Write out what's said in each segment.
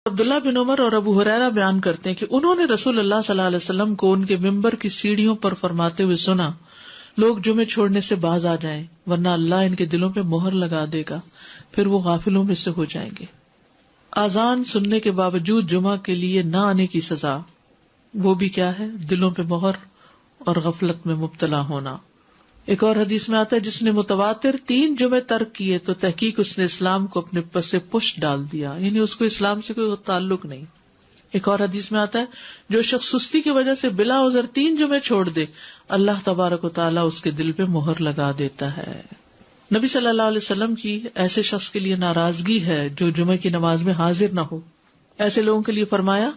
عبداللہ بن عمر اور ابو ہریرہ بیان کرتے ہیں کہ انہوں نے رسول اللہ صلی اللہ علیہ وسلم کو ان کے ممبر کی سیڑھیوں پر فرماتے ہوئے سنا، لوگ جمعے چھوڑنے سے باز آ جائیں ورنہ اللہ ان کے دلوں پہ مہر لگا دے گا، پھر وہ غافلوں میں سے ہو جائیں گے۔ اذان سننے کے باوجود جمعہ کے لیے نہ آنے کی سزا، وہ بھی کیا ہے؟ دلوں پہ مہر اور غفلت میں مبتلا ہونا۔ ایک اور حدیث میں آتا ہے جس نے متواتر 3 جمعے ترک کیے تو تحقیق اس نے اسلام کو اپنے پس پش ڈال دیا، یعنی اس کو اسلام سے کوئی تعلق نہیں۔ ایک اور حدیث میں آتا ہے جو شخص سستی کی وجہ سے بلا عذر 3 جمعے چھوڑ دے، اللہ تبارک و تعالیٰ اس کے دل پہ مہر لگا دیتا ہے۔ نبی صلی اللہ علیہ وسلم کی ایسے شخص کے لیے ناراضگی ہے جو جمعے کی نماز میں حاضر نہ ہو۔ ایسے لوگوں کے لیے فرمایا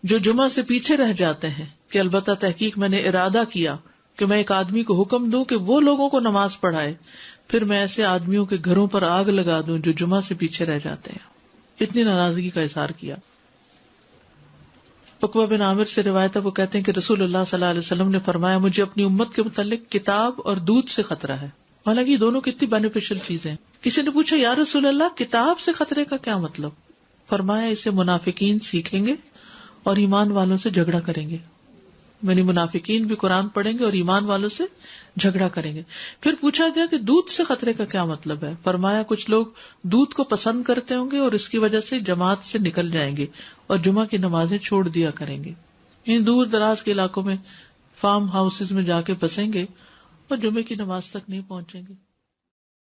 جو جمعہ سے پیچھے رہ جاتے ہیں کہ البتہ تحقیق میں نے ارادہ کیا کہ میں ایک آدمی کو حکم دوں کہ وہ لوگوں کو نماز پڑھائے، پھر میں ایسے آدمیوں کے گھروں پر آگ لگا دوں جو جمعہ سے پیچھے رہ جاتے ہیں۔ اتنی ناراضگی کا اظہار کیا۔ عقبہ بن عامر سے روایت ہے، وہ کہتے ہیں کہ رسول اللہ صلی اللہ علیہ وسلم نے فرمایا مجھے اپنی امت کے متعلق کتاب اور دودھ سے خطرہ ہے۔ حالانکہ یہ دونوں کتنی بینیفیشل چیزیں ہیں۔ کسی نے پوچھا یا رسول اللہ کتاب سے خطرے کا کیا مطلب؟ فرمایا اسے منافقین سیکھیں گے اور ایمان والوں سے جھگڑا کریں گے، یعنی منافقین بھی قرآن پڑھیں گے اور ایمان والوں سے جھگڑا کریں گے۔ پھر پوچھا گیا کہ دودھ سے خطرے کا کیا مطلب ہے؟ فرمایا کچھ لوگ دودھ کو پسند کرتے ہوں گے اور اس کی وجہ سے جماعت سے نکل جائیں گے اور جمعہ کی نمازیں چھوڑ دیا کریں گے، ان دور دراز کے علاقوں میں فارم ہاؤسز میں جا کے بسیں گے اور جمعے کی نماز تک نہیں پہنچیں گے۔